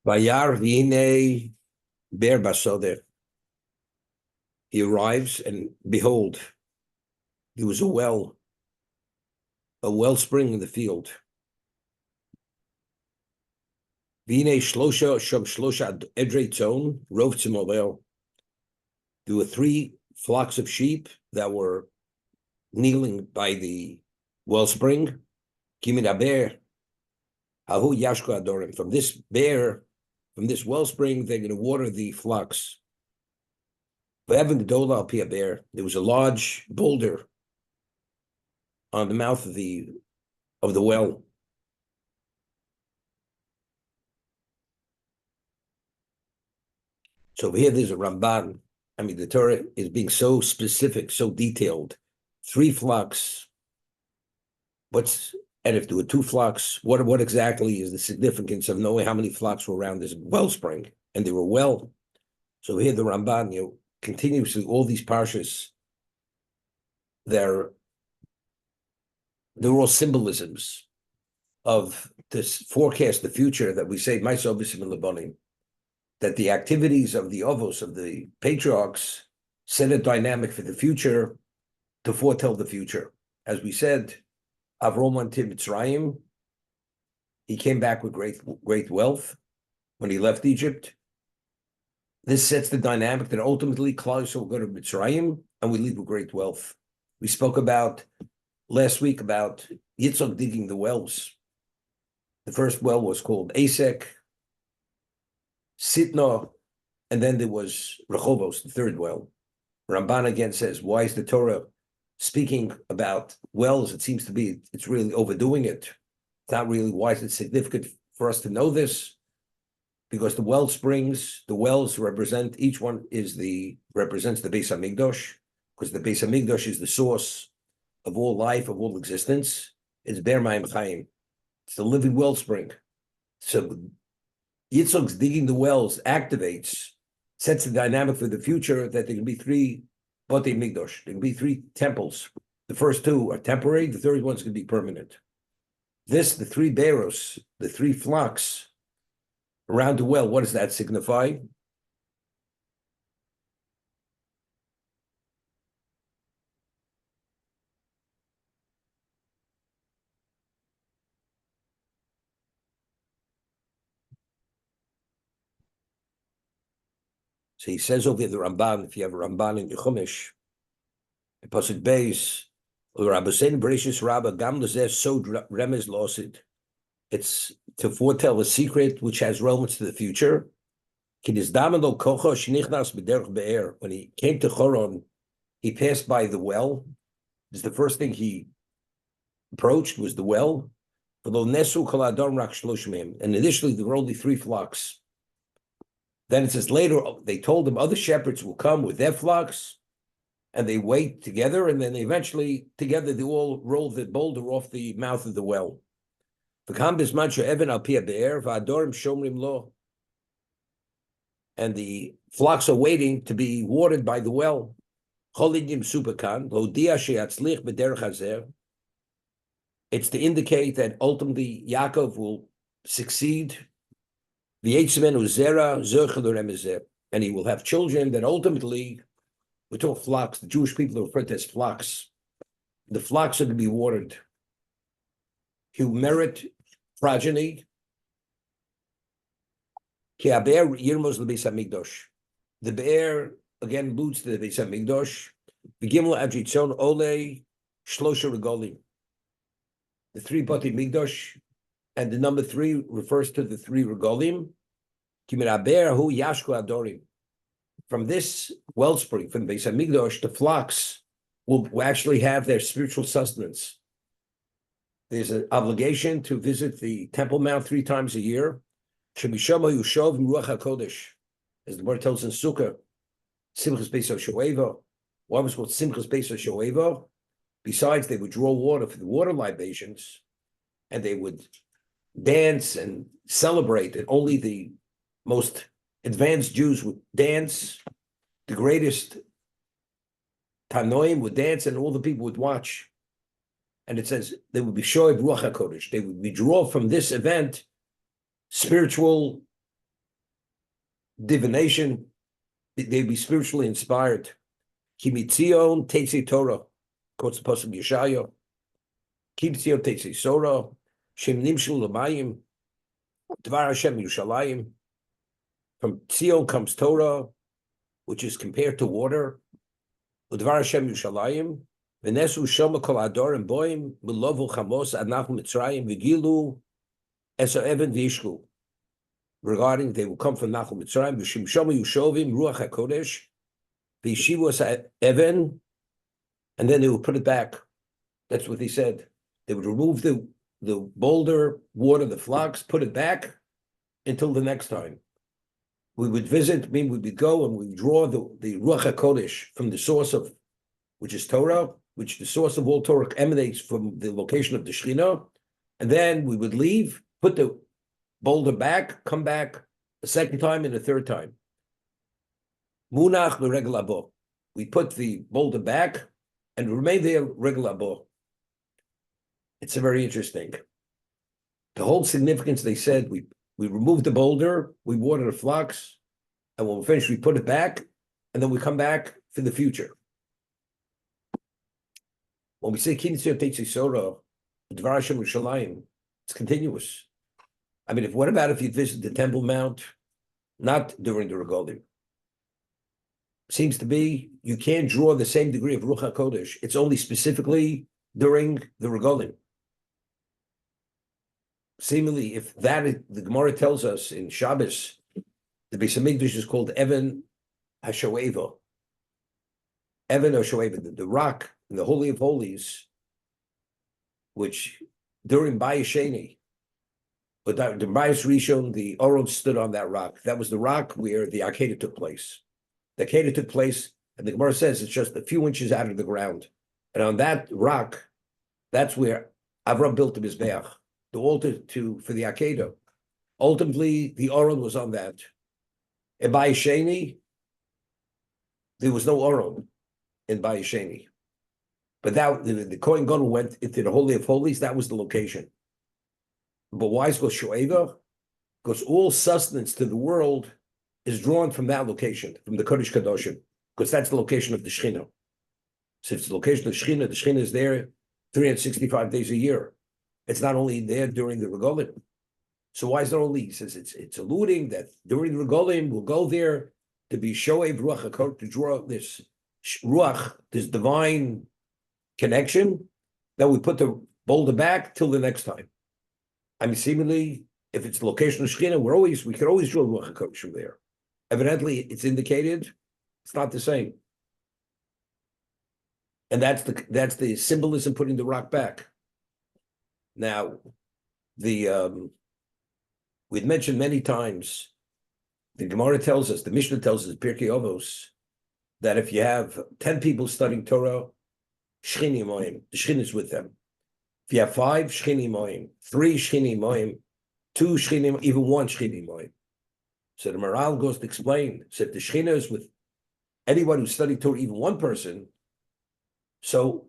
Vayar v'ine ber basodeh. He arrives, and behold, there was a wellspring in the field. V'ine shlosha shom shlosha edrei tzon rov tzimolel. There were 3 flocks of sheep that were kneeling by the wellspring. Kimin aber hahu yashko adorim. From this wellspring, they're going to water the flocks. There was a large boulder on the mouth of the well. So here there's a Ramban. I mean, the Torah is being so specific, so detailed. 3 flocks. And if there were 2 flocks, what exactly is the significance of knowing how many flocks were around this wellspring? And they were well. So here the Ramban, continuously, all these parshas, they're all symbolisms of this forecast, the future that we say, that the activities of the Avos, of the patriarchs, set a dynamic for the future to foretell the future. As we said, Avram went to Mitzrayim. He came back with great wealth when he left Egypt. This sets the dynamic that ultimately Klal will go to Mitzrayim, and we leave with great wealth. We spoke about last week about Yitzchak digging the wells. The first well was called Asek, Sitna, and then there was Rehovos, the third well. Ramban again says, why is the Torah speaking about wells? It seems to be it's really overdoing it. It's not really. Why is it significant for us to know this? Because the well springs, the wells represent, each one represents the Beis Hamikdash, because the Beis Hamikdash is the source of all life, of all existence. It's Ber Mayim Chaim. It's the living wellspring. So Yitzchak's digging the wells sets the dynamic for the future, that there can be 3 Batei Mikdash. There can be 3 temples. The first 2 are temporary. The third one's going to be permanent. The 3 beros, the 3 flocks around the well, what does that signify? So he says over the Ramban, if you have a Ramban in your Chumash, Pasuk Beis, Rabbeinu Bereshis Rabba Gam Lezeh Sod Remez Losid. It's to foretell a secret which has relevance to the future. When he came to Choron, he passed by the well. This is the first thing he approached, was the well. And initially there were only 3 flocks. Then it says later, they told him other shepherds will come with their flocks, and they wait together, and then eventually together they all roll the boulder off the mouth of the well. And the flocks are waiting to be watered by the well. It's to indicate that ultimately Yaakov will succeed, and he will have children that ultimately, we talk flocks, the Jewish people are referred to as flocks. The flocks are to be watered. He will merit progeny. The bear again alludes to the Beis Hamikdash. The 3 Batei Mikdash, and the number 3 refers to the 3 regalim. From this wellspring, from the Beis Hamikdash, the flocks will actually have their spiritual sustenance. There's an obligation to visit the Temple Mount 3 times a year. As the Gemara tells in Sukkah, Simchas Beis HaShoeva. Why was it called Simchas Beis HaShoeva? Besides, they would draw water for the water libations, and they would dance and celebrate, and only the most advanced Jews would dance. The greatest Tanoim would dance, and all the people would watch. And it says they would be shoyv ruach hakodesh. They would be drawn from this event spiritual divination. They'd be spiritually inspired. Kimitzion Tetzi Torah, quotes the Pasuk Yeshaya. Kimitzion Tetzi Sora, Shem Nimshul Lamayim, Dvar Hashem Yerushalayim. From Tzion comes Torah, which is compared to water. Udvar Hashem Yerushalayim. V'nesu Shoma Kol Adorim Boim, Milovu Chamos Adnachu Mitzrayim, V'gilu Esa Even V'yishlu. Regarding, they will come from Nachum Mitzrayim, V'shim Shoma Yushovim, Ruach HaKodesh, V'yishivos Even, and then they will put it back. That's what they said. They would remove the boulder, water the flocks, put it back until the next time. We would visit, we would go and we would draw the Ruach HaKodesh from the source of, which is Torah, which the source of all Torah emanates from the location of the Shekhinah, and then we would leave, put the boulder back, come back a second time and a third time. Munach l'regel abo. We put the boulder back and remain there regel abo. It's a very interesting. The whole significance, they said, we remove the boulder, we water the flocks, and when we finish, we put it back, and then we come back for the future. When we say Kinisio Tetzi Sora, Dvar Hashem Yerushalayim, it's continuous. I mean, what about if you visit the Temple Mount, not during the Regalim? Seems to be you can't draw the same degree of Ruach HaKodesh. It's only specifically during the Regalim. Seemingly, if that is, the Gemara tells us in Shabbos, the Beis Hamikdash is called Even HaShoeva. Even HaShoeva, the rock in the Holy of Holies, which during Bayis Sheni, but the Bayis Rishon, the Oron stood on that rock. That was the rock where the Akedah took place. The Akedah took place, and the Gemara says it's just a few inches out of the ground. And on that rock, that's where Avram built the Mizbeach, the altar for the Akedah. Ultimately, the Oron was on that. In Bayis Sheni, there was no Oron in Bayis Sheni. But that the Kohen Gadol went into the Holy of Holies, that was the location. But why is it called Shoeva? Because all sustenance to the world is drawn from that location, from the Kodesh Kadoshim, because that's the location of the Shekhinah. So if it's the location of the Shekhinah is there 365 days a year. It's not only there during the Regalim. So why is it only? He says it's alluding that during the Regalim we'll go there to be Shoev Ruach HaKodesh, to draw this Ruach, this divine connection, that we put the boulder back till the next time. I mean, seemingly, if it's the location of Shekhinah, we could always draw Ruach HaKodesh from there. Evidently, it's indicated it's not the same, and that's the symbolism putting the rock back. Now, we'd mentioned many times. The Gemara tells us, the Mishnah tells us, Pirkei Avos, that if you have 10 people studying Torah, Shechini Moim, the Shechin is with them. If you have 5 Shechini Moim, 3 Shechini Moim, 2 Shechini, even 1 Shechini Moim. So the Maral goes to explain, so if the Shekhinah is with anyone who studied Torah, even 1 person, so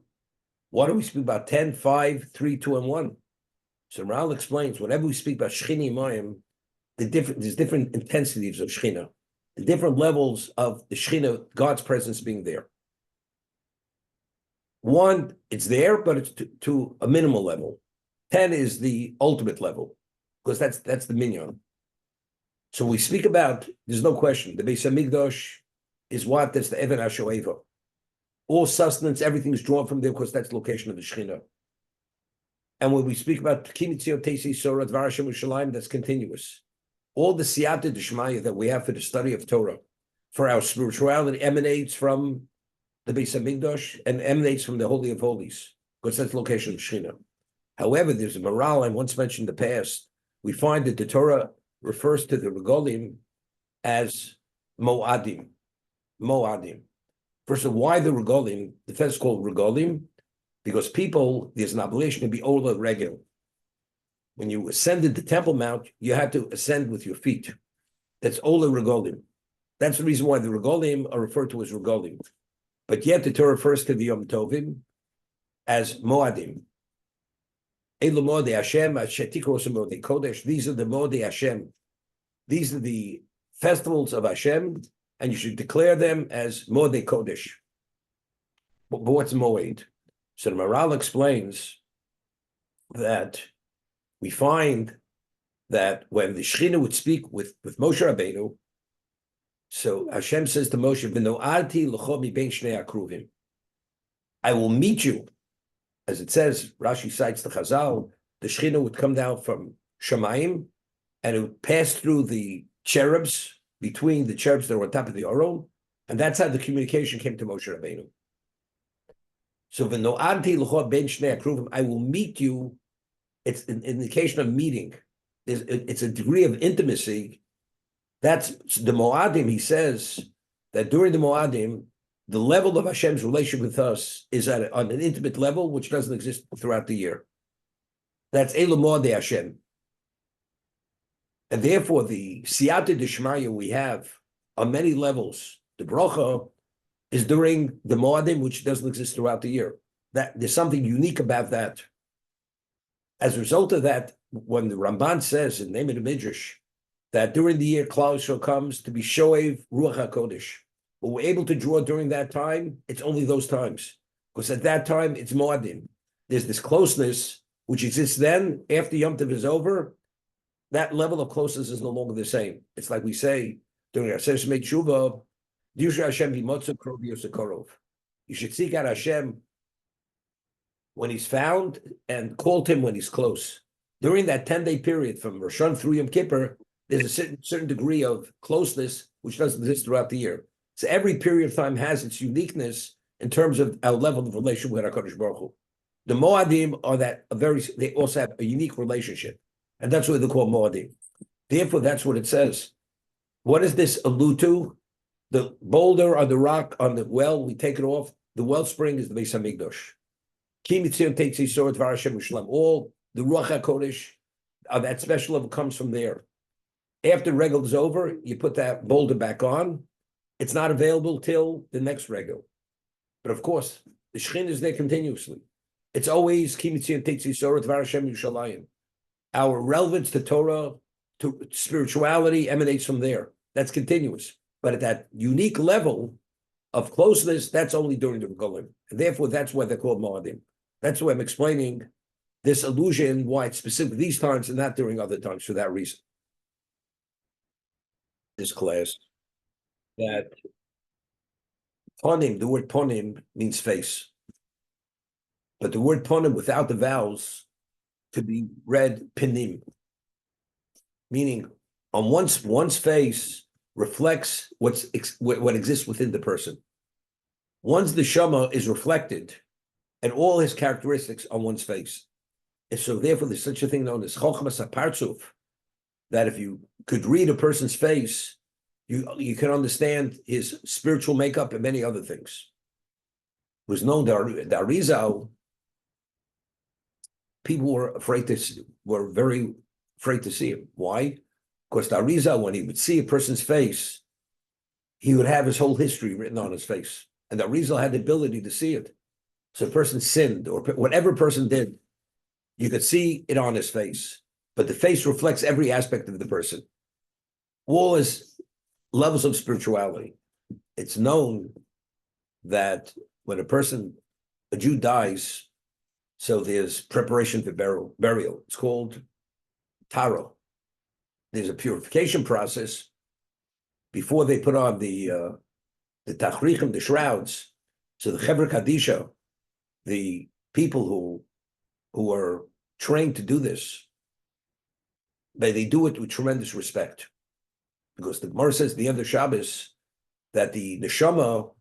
why do we speak about 10, 5, 3, 2, and 1? So the Maral explains, whenever we speak about Shechini Moim, there's different intensities of Shekhinah, the different levels of the Shekhinah, God's presence being there. 1, it's there, but it's to a minimal level. 10 is the ultimate level, because that's the minyan. So we speak about, there's no question, the Beis Hamikdash is what? That's the Even HaShoeva. All sustenance, everything is drawn from there, because that's the location of the Shekhinah. And when we speak about Kimitzio Tesi Sora Dvar Hashem Yerushalayim, that's continuous. All the Siyata D'Shmaya that we have for the study of Torah, for our spirituality, emanates from the Beis Hamikdash and emanates from the Holy of Holies, because that's the location of Shekhinah. However, there's a moral I once mentioned in the past. We find that the Torah refers to the Regalim as Moadim. Moadim. First of all, why the Regalim? The fence is called Regalim, because people, there's an obligation to be Ola Regel. When you ascended the Temple Mount, you had to ascend with your feet. That's Ola Regalim. That's the reason why the Regalim are referred to as Regalim. But yet the Torah refers to the Yom Tovim as Moadim. Elu Moadei Hashem, Shetikros Moadei Kodesh. These are the Moadei Hashem. These are the festivals of Hashem, and you should declare them as Modei Kodesh. But what's Moed? So the Maral explains that we find that when the Shechina would speak with Moshe Rabbeinu, so Hashem says to Moshe, "V'no'ati l'cho mi bein shnei akruvim." I will meet you, as it says. Rashi cites the Chazal. The Shechina would come down from Shamayim, and it would pass through the cherubs, between the cherubs that were on top of the Aron, and that's how the communication came to Moshe Rabbeinu. So v'no'ati l'cho bein shnei akruvim, I will meet you. It's an indication of meeting. It's a degree of intimacy. That's the Moadim. He says that during the Moadim, the level of Hashem's relationship with us is on an intimate level, which doesn't exist throughout the year. That's Elu Moadei Hashem. And therefore, the Siyata Deshmaya we have on many levels, the Bracha, is during the Moadim, which doesn't exist throughout the year. That there's something unique about that. As a result of that, when the Ramban says in the name of the Midrash that during the year Klal Yisrael comes to be Shoev Ruach HaKodesh, but we're able to draw during that time, it's only those times. Because at that time, it's Moadim. There's this closeness which exists then. After Yom Tov is over, that level of closeness is no longer the same. It's like we say during our Sefer Tshuva, Yusha Hashem b'motzav krov yosekorov. You should seek out Hashem when he's found and call him when he's close. During that 10-day period from Rosh Hashanah through Yom Kippur, there's a certain degree of closeness which doesn't exist throughout the year. So every period of time has its uniqueness in terms of our level of relationship with HaKadosh Baruch Hu. The Moadim are they also have a unique relationship. And that's what they call Moadim. Therefore, that's what it says. What does this allude to? The boulder on the rock on the well, we take it off. The wellspring is the Beis HaMikdash. Ki Mitzion Teitzi Sorot Var Hashem U'Shalom. All the Ruach HaKodesh, that special level comes from there. After regal is over, you put that boulder back on. It's not available till the next regal. But of course, the Shechin is there continuously. It's always Ki Mitzion Teitzi Sorot Var Hashem U'Shalom. Our relevance to Torah, to spirituality, emanates from there. That's continuous. But at that unique level of closeness, that's only during the Regalim. And therefore, that's why they're called Moadim. That's why I'm explaining this allusion, why it's specific these times and not during other times, for that reason. This class, that ponim, the word ponim means face. But the word ponim without the vowels could be read pinim, meaning on one's face reflects what exists within the person. One's neshama is reflected, and all his characteristics on one's face. And so therefore there's such a thing known as chochmas hapartzuf, that if you could read a person's face, you can understand his spiritual makeup and many other things. It was known that the Arizal, people were very afraid to see him. Why? Because the Arizal, when he would see a person's face, he would have his whole history written on his face. And the Arizal had the ability to see it. So a person sinned, or whatever person did, you could see it on his face. But the face reflects every aspect of the person. All is levels of spirituality. It's known that when a Jew dies, so there's preparation for burial. It's called Torah. There's a purification process before they put on the tachrichim, the shrouds. So the Chevra Kadisha, the people who are trained to do this, they do it with tremendous respect. Because the Gemara says at the end of Shabbos that the neshama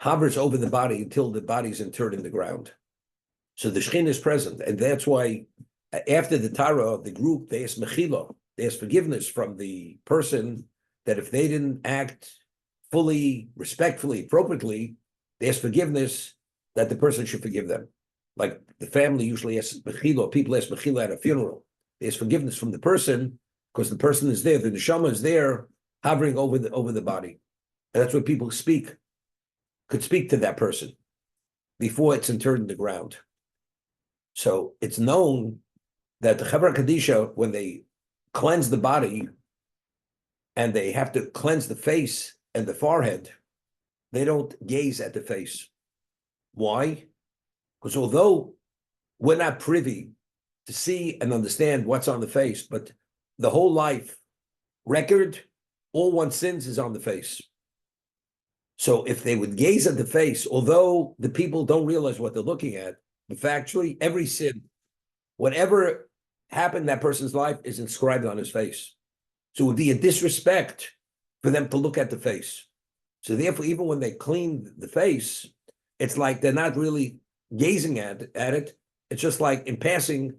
hovers over the body until the body is interred in the ground. So the Shechin is present. And that's why after the Torah, the group, they ask mechila, they ask forgiveness from the person, that if they didn't act fully, respectfully, appropriately, they ask forgiveness, that the person should forgive them. Like the family usually asks mechila, people ask mechila at a funeral. They ask forgiveness from the person, because the person is there, the neshama is there, hovering over the body. And that's what people could speak to that person before it's interred in the ground. So it's known that the Chevra Kadisha, when they cleanse the body and they have to cleanse the face and the forehead, they don't gaze at the face. Why? Because although we're not privy to see and understand what's on the face, but the whole life record, all one's sins is on the face. So if they would gaze at the face, although the people don't realize what they're looking at, but factually, every sin, whatever happened in that person's life is inscribed on his face. So it would be a disrespect for them to look at the face. So therefore, even when they clean the face, it's like they're not really gazing at it. It's just like in passing,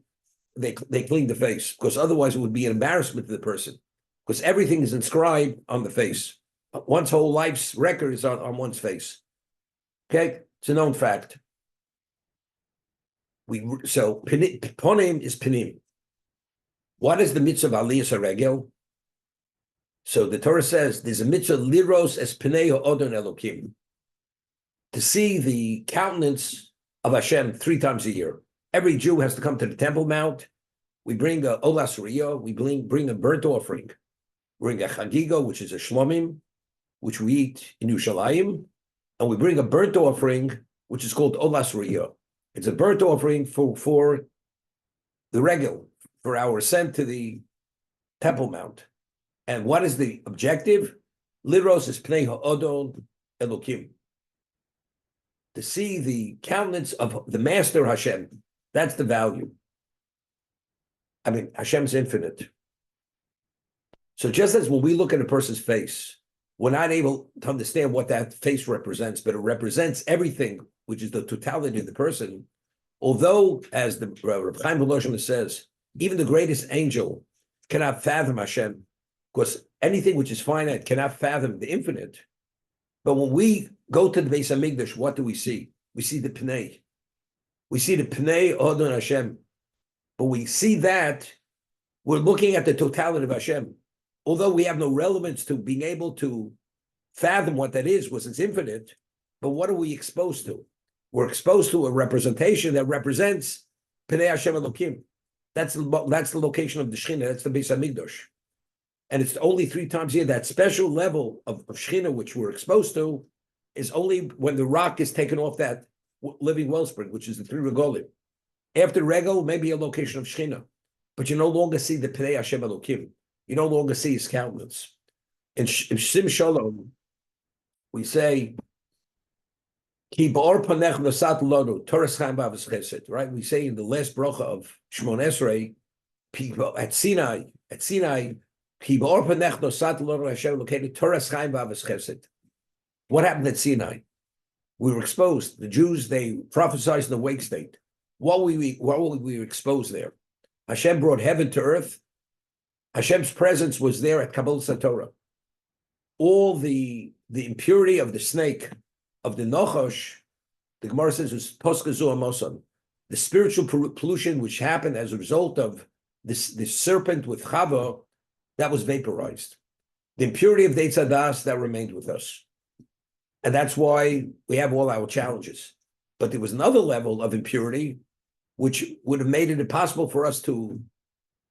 they clean the face, because otherwise it would be an embarrassment to the person, because everything is inscribed on the face. One's whole life's record is on one's face. Okay, it's a known fact. So ponim is pinim. What is the mitzvah of aliyas haregel? So the Torah says there's a mitzvah liros es pnei ha'odon elokim, to see the countenance of Hashem 3 times a year. Every Jew has to come to the Temple Mount. We bring a olas riyah, we bring a burnt offering. We bring a chagiga, which is a shlomim, which we eat in Yerushalayim, and we bring a burnt offering, which is called olas riyah. It's a burnt offering for the regel, for our ascent to the Temple Mount. And what is the objective? Liros is pnei ha'odon elokim, to see the countenance of the Master Hashem. That's the value. I mean, Hashem's infinite. So just as when we look at a person's face, we're not able to understand what that face represents, but it represents everything, which is the totality of the person. Although, as the Reb Chaim Volozhin says, even the greatest angel cannot fathom Hashem, because anything which is finite cannot fathom the infinite. But when we go to the Beis Hamikdash, what do we see? We see the Pnei. We see the Pnei Odon Hashem. But we see that we're looking at the totality of Hashem. Although we have no relevance to being able to fathom what that is, because it's infinite, but what are we exposed to? We're exposed to a representation that represents Pnei Hashem Elokim. That's the location of the Shekhinah. That's the Beis Hamikdash. And it's only 3 times a year. That special level of Shekhinah which we're exposed to is only when the rock is taken off that living wellspring, which is the 3 regolim. After regel, maybe a location of Shekhinah, but you no longer see the Pnei Hashem Elokim. You no longer see his countenance. In Sim Shalom, we say, Ki ba'or panech nosat lodu, Torah Chaim b'avos chesed, right? We say in the last bracha of Shmon Esrei, at Sinai, Ki ba'or panech nosat lodu Hashem located Torah Chaim b'avos chesed. What happened at Sinai? We were exposed. The Jews, they prophesied in the wake state. What were we exposed there? Hashem brought heaven to earth. Hashem's presence was there at Kabbalas Torah. All the impurity of the snake, of the Nochosh, the Gemara says was Poskazu Amosan. The spiritual pollution which happened as a result of this serpent with Chava, that was vaporized. The impurity of the Eitz Hadas, that remained with us. And that's why we have all our challenges. But there was another level of impurity which would have made it impossible for us to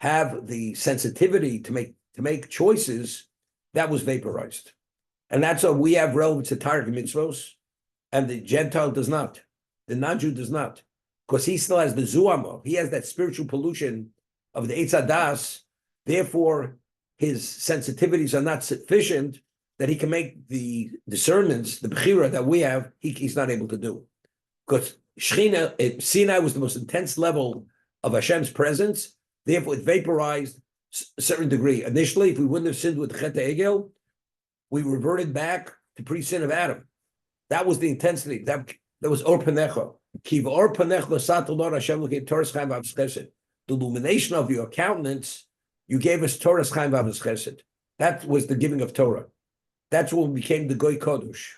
have the sensitivity to make choices. That was vaporized. And that's why we have relevance to Torah mitzvos, and the Gentile does not. The non-Jew does not. Because he still has the zuama. He has that spiritual pollution of the Eitz Hadas. Therefore, his sensitivities are not sufficient that he can make the discernments, the bechira that we have, he's not able to do. Because Shekhinah, Sinai was the most intense level of Hashem's presence. Therefore, it vaporized a certain degree. Initially, if we wouldn't have sinned with Chet Egel, we reverted back to pre-sin of Adam. That was the intensity. That was Or Panecha. Kiv Or Panecha L'Sat Lord Hashem L'Kei Torah Chaim V'Avos Chesed. The illumination of your countenance, you gave us Torah Chaim V'Avos Chesed. That was the giving of Torah. That's when we became the Goy Kodesh.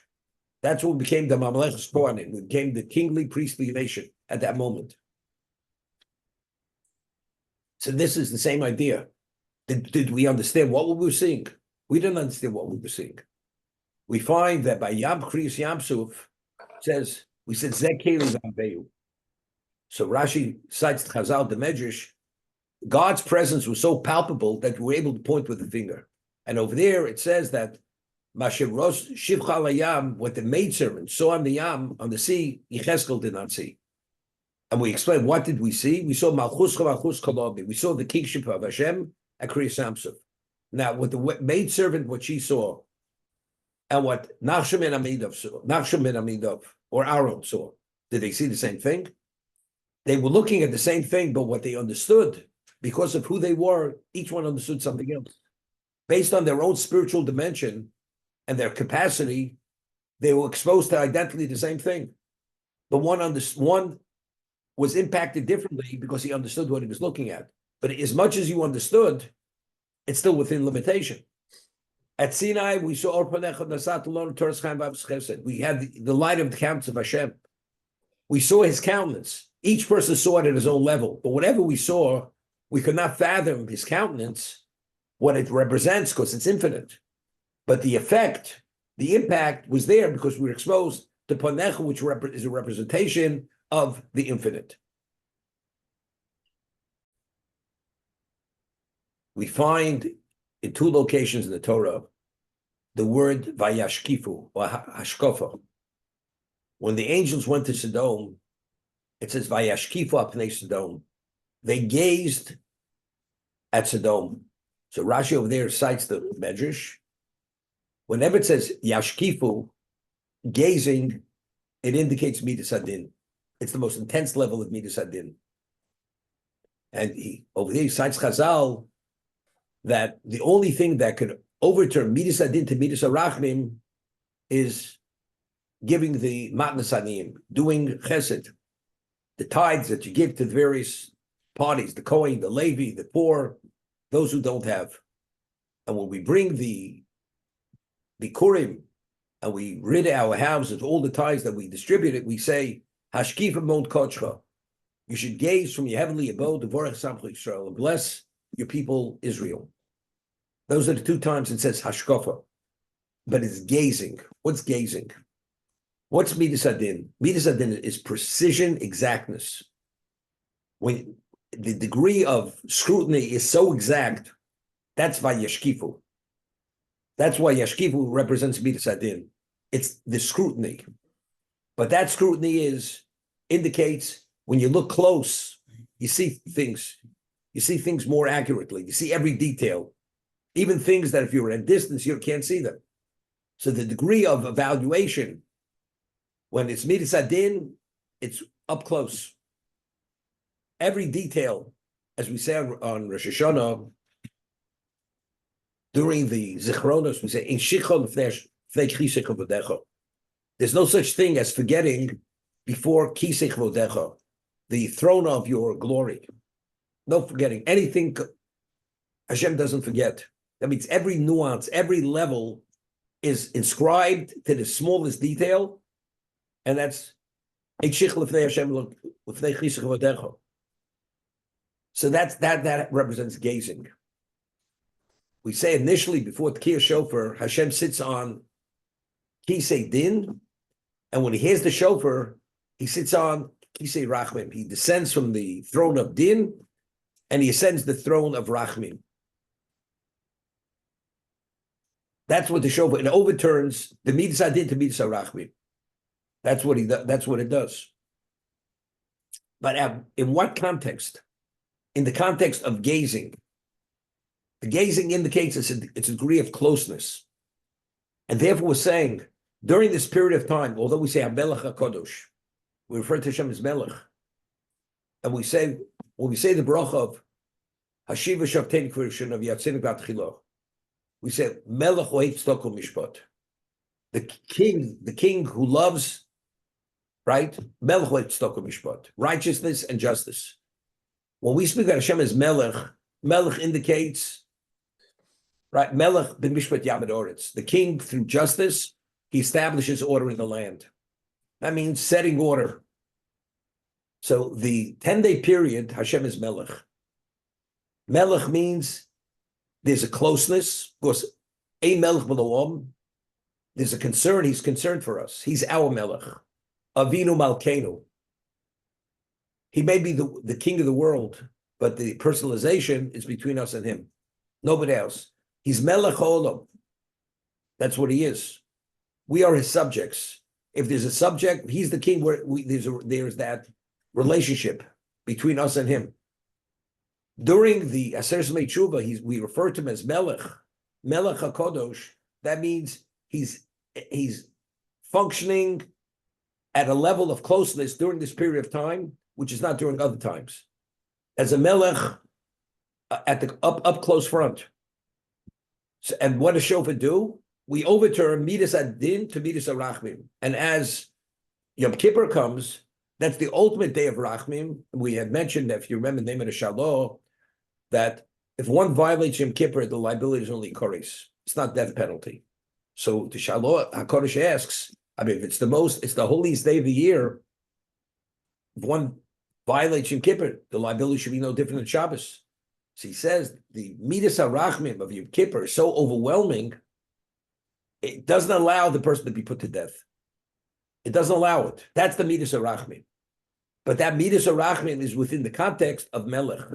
That's when we became the Mamlech Spoanim. We became the kingly priestly nation at that moment. So this is the same idea. Did we understand what we were seeing? We didn't understand what we were seeing. We find that by Yam Kriyas Yam Suf says, we said Zekeli Zambeyu. So Rashi cites Chazal the Medrash. God's presence was so palpable that we were able to point with the finger. And over there it says that Mashiros Shivcha Layam, what the maidservant saw on the Yam, on the sea, Yecheskel did not see. And we explained, what did we see? We saw Malchus Kolobi. We saw the kingship of Hashem at Kriyas Samsov. Now, what the maidservant, what she saw, and what Nachshon ben Amidov or Aaron saw, did they see the same thing? They were looking at the same thing, but what they understood, because of who they were, each one understood something else. Based on their own spiritual dimension and their capacity, they were exposed to identically the same thing. But one was impacted differently because he understood what he was looking at. But as much as you understood, it's still within limitation. At Sinai, we saw we had the light of the countenance of Hashem. We saw his countenance. Each person saw it at his own level. But whatever we saw, we could not fathom his countenance, what it represents, because it's infinite. But the effect, the impact was there because we were exposed to Panecha, which is a representation of the infinite. We find in two locations in the Torah the word Vayashkifu or Hashkofa. When the angels went to Sodom, it says Vayashkifu apnei Sodom. They gazed at Sodom. So Rashi over there cites the Medrash. Whenever it says Yashkifu, gazing, it indicates Midas Hadin. It's the most intense level of Midas Hadin. And over there he cites Chazal that the only thing that could overturn Midas Hadin to Midas Arachmim is giving the Matnas Aniyim, doing Chesed, the tithes that you give to the various parties, the Kohen, the Levi, the poor, those who don't have. And when we bring the Bikurim and we rid our houses of all the tithes that we distributed, we say, Hashkifa Mount Kochcha. You should gaze from your heavenly abode, Devorach Samch Yisrael, and bless your people Israel. Those are the two times it says Hashkofa. But it's gazing. What's gazing? What's Midas Hadin? Midas Hadin is precision, exactness. When the degree of scrutiny is so exact, that's Vayashkifu. That's why Yashkifu represents Midas Hadin. It's the scrutiny. But that scrutiny indicates when you look close, you see things. You see things more accurately. You see every detail. Even things that if you're at a distance, you can't see them. So the degree of evaluation, when it's Midas Hadin, it's up close. Every detail, as we say on Rosh Hashanah, during the Zichronos, we say, "In shichon v'decha." There's no such thing as forgetting before kisech vodecha, the throne of your glory. No forgetting. Anything Hashem doesn't forget. That means every nuance, every level is inscribed to the smallest detail, and that's so that represents gazing. We say initially before Tkiyah Shofar, Hashem sits on Kisei Din, and when he hears the shofar, he sits on Kisei Rachmim. He descends from the throne of Din, and he ascends the throne of Rachmim. That's what the shofar, it overturns the Midas Hadin to Midas Rachmim. That's what it does. But in what context? In the context of gazing. The gazing indicates it's a degree of closeness. And therefore we're saying, during this period of time, although we say HaMelech HaKadosh, we refer to Hashem as Melech. And we say, when we say the bracha of Hashiva Shavtein Kvirushin of Yatzin Gatchiloch, we say, Melech Ohev Tzedakah Mishpat. The king who loves, right? Melech Ohev Tzedakah Mishpat. Righteousness and justice. When we speak of Hashem as Melech, Melech indicates, right? Melech ben Mishpat Yamid Oretz. The king, through justice, he establishes order in the land. That means setting order. So the 10-day period, Hashem is Melech. Melech means there's a closeness. Of course, a Melech B'Olam, there's a concern. He's concerned for us. He's our Melech. Avinu Malkeinu. He may be the king of the world, but the personalization is between us and him. Nobody else. He's Melech Olam. That's what he is. We are his subjects. If there's a subject, he's the king. There's that relationship between us and him. During the Aseres Tshuva, we refer to him as Melech HaKodosh. That means he's functioning at a level of closeness during this period of time, which is not during other times. As a Melech at the up close front. So, and what does Shofar do? We overturn Midas Adin to Midas Arachmim. And as Yom Kippur comes, that's the ultimate day of Rachmim. We had mentioned, if you remember the name of the Shalom, that if one violates Yom Kippur, the liability is only Koris. It's not death penalty. So the Shalom HaKodesh asks, I mean, if it's the holiest day of the year, if one violates Yom Kippur, the liability should be no different than Shabbos. So he says the Midas HaRachmim of Yom Kippur is so overwhelming, it doesn't allow the person to be put to death. It doesn't allow it. That's the Midas HaRachmim. But that Midas HaRachmim is within the context of Melech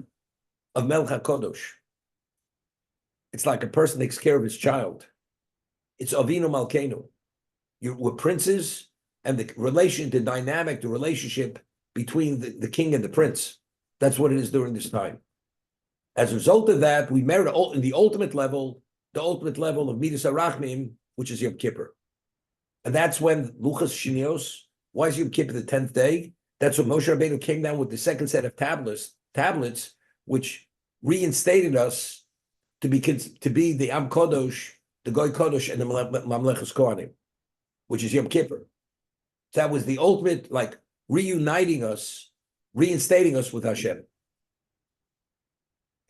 HaKodosh. It's like a person takes care of his child. It's Avinu Malkeinu. We're princes, and the relationship between the king and the prince. That's what it is during this time. As a result of that, we merit in the ultimate level of Midas HaRachmim, which is Yom Kippur. And that's when Luchas Shinios, why is Yom Kippur the 10th day? That's when Moshe Rabbeinu came down with the second set of tablets, which reinstated us to be the Am Kodosh, the Goy Kodosh, and the Mamlechus Kohanim, which is Yom Kippur. That was the ultimate, like, reuniting us, reinstating us with Hashem.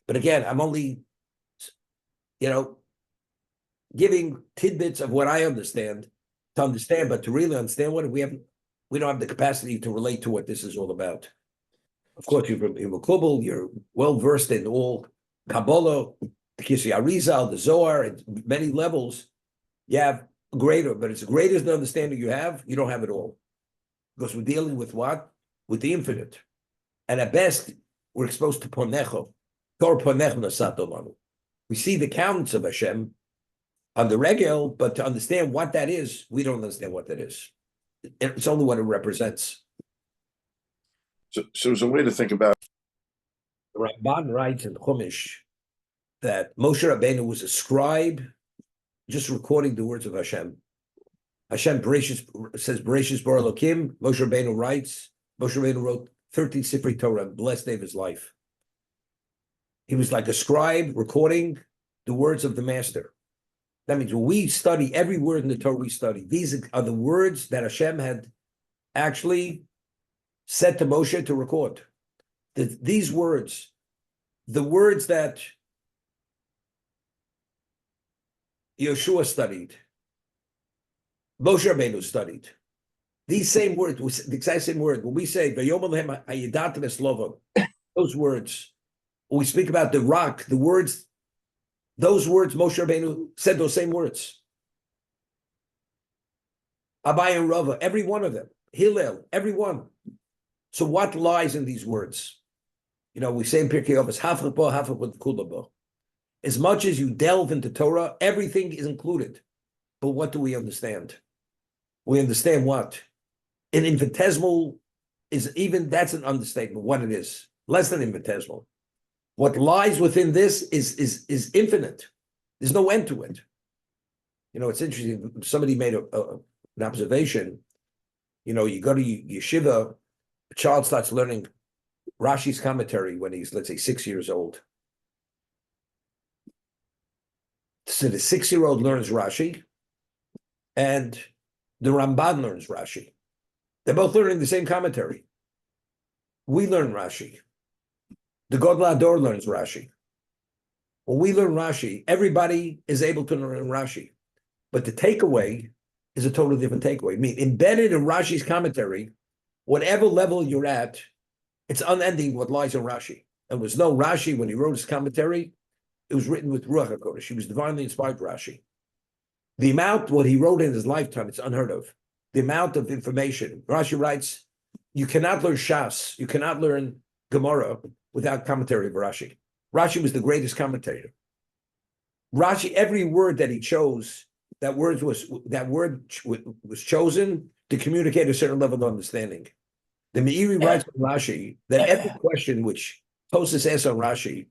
But again, I'm only, giving tidbits of what I understand, but to really understand what we don't have the capacity to relate to what this is all about. Of course, you're Makubal, you're well versed in all Kabbalah, the Kisei Arizal, the Zohar, at many levels. You have greater, but it's greater as the understanding you have, you don't have it all. Because we're dealing with what? With the infinite. And at best, we're exposed to Ponecho. We see the counts of Hashem on the regel, but to understand what that is, we don't understand what that is. It's only what it represents. So there's a way to think about. Ramban writes in Chumash that Moshe Rabbeinu was a scribe, just recording the words of Hashem. Hashem says, Bereshis bara Elokim. Moshe Rabbeinu writes, Moshe Rabbeinu wrote 13 Sifrei Torah, blessed day of his life. He was like a scribe recording the words of the master. That means when we study every word in the Torah we study, these are the words that Hashem had actually said to Moshe to record. These words, the words that Yeshua studied, Moshe Rabbeinu studied. These same words, the exact same word. When we say, those words, when we speak about the rock, the words, those words, Moshe Rabbeinu said those same words. Abai and Rava, every one of them. Hillel, every one. So what lies in these words? We say in Pirkei Avos, Hafach bo, Hafach bo, Kula bo. As much as you delve into Torah, everything is included. But what do we understand? We understand what? An infinitesimal is that's an understatement, what it is. Less than infinitesimal. What lies within this is infinite. There's no end to it. It's interesting. Somebody made an observation. You go to yeshiva, a child starts learning Rashi's commentary when he's, let's say, 6 years old. So the 6-year-old learns Rashi, and the Ramban learns Rashi. They're both learning the same commentary. We learn Rashi. The Godel Ador learns Rashi. When we learn Rashi, everybody is able to learn Rashi. But the takeaway is a totally different takeaway. I mean, embedded in Rashi's commentary, whatever level you're at, it's unending what lies in Rashi. And was no Rashi, when he wrote his commentary, it was written with Ruach HaKodesh. He was divinely inspired Rashi. The amount, what he wrote in his lifetime, it's unheard of. The amount of information. Rashi writes, you cannot learn Shas, you cannot learn Gemara without commentary of Rashi. Rashi was the greatest commentator. Rashi, every word that he chose, that word was chosen to communicate a certain level of understanding. The Meiri writes on Rashi that every question which Tosas asks on Rashi,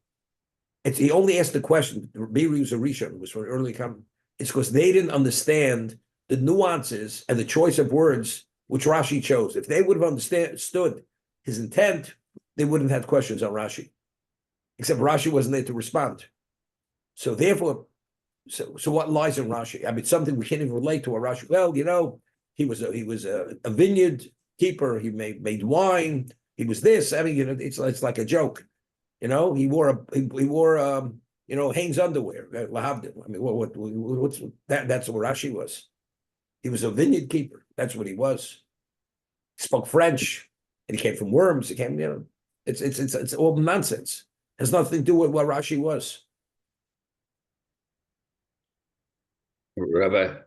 he only asked the question. Meiri was a Rishon, was from an early comment. It's because they didn't understand the nuances and the choice of words which Rashi chose. If they would have understood his intent, they wouldn't have had questions on Rashi. Except Rashi wasn't there to respond. So therefore, so what lies in Rashi? I mean, something we can't even relate to a Rashi. Well, he was a vineyard keeper. He made wine. He was this. I mean, it's like a joke. He wore Hanes underwear. I mean, what's that? That's what Rashi was. He was a vineyard keeper. That's what he was. He spoke French, and he came from Worms. He came, it's all nonsense. It has nothing to do with what Rashi was. Rabbi,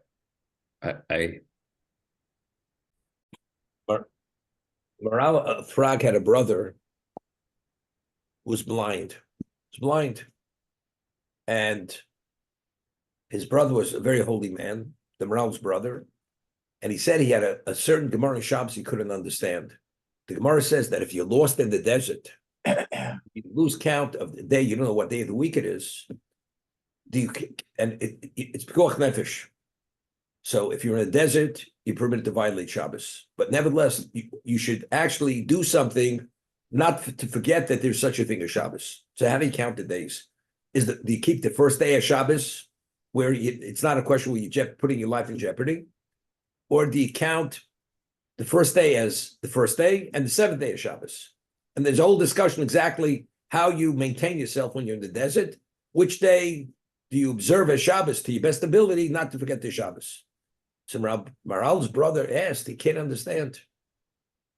Maral Thrag had a brother who was blind. He was blind. And his brother was a very holy man, the Maral's brother. And he said he had a certain Gemara in Shabbos he couldn't understand. The Gemara says that if you're lost in the desert, you lose count of the day, you don't know what day of the week it is. It's Pikuach Nefesh. So if you're in a desert, you're permitted to violate Shabbos. But nevertheless, you should actually do something, not to forget that there's such a thing as Shabbos. So how do you count the days? Do you keep the first day of Shabbos, where it's not a question where you're putting your life in jeopardy? Or do you count the first day as the first day and the seventh day of Shabbos? And there's a whole discussion exactly how you maintain yourself when you're in the desert. Which day do you observe as Shabbos to your best ability, not to forget the Shabbos? So Maral's brother asked, he can't understand.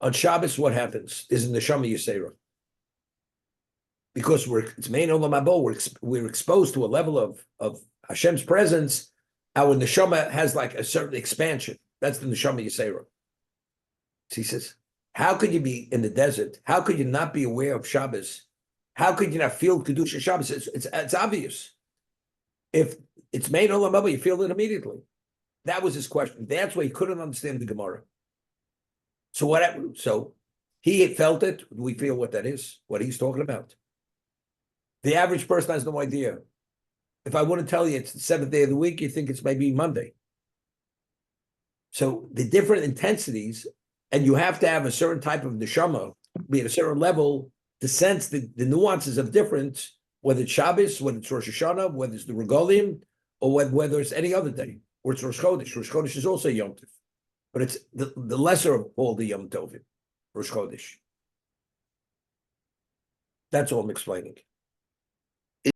On Shabbos, what happens? Is in the Neshama Yisera. Because it's main olam haba, we're exposed to a level of Hashem's presence. Our Neshama has like a certain expansion. That's the Neshama Yisera. So he says, how could you be in the desert? How could you not be aware of Shabbos? How could you not feel Kedusha Shabbos? It's obvious. If it's made olam haba, you feel it immediately. That was his question. That's why he couldn't understand the Gemara. So he felt it. We feel what that is, what he's talking about. The average person has no idea. If I wouldn't tell you it's the seventh day of the week, you think it's maybe Monday. So the different intensities, and you have to have a certain type of neshama, be at a certain level to sense the nuances of difference, whether it's Shabbos, whether it's Rosh Hashanah, whether it's the Regalim, or whether it's any other day, or it's Rosh Chodesh. Rosh Chodesh is also Yom Tov, but it's the lesser of all the Yom Tovim, Rosh Chodesh. That's all I'm explaining.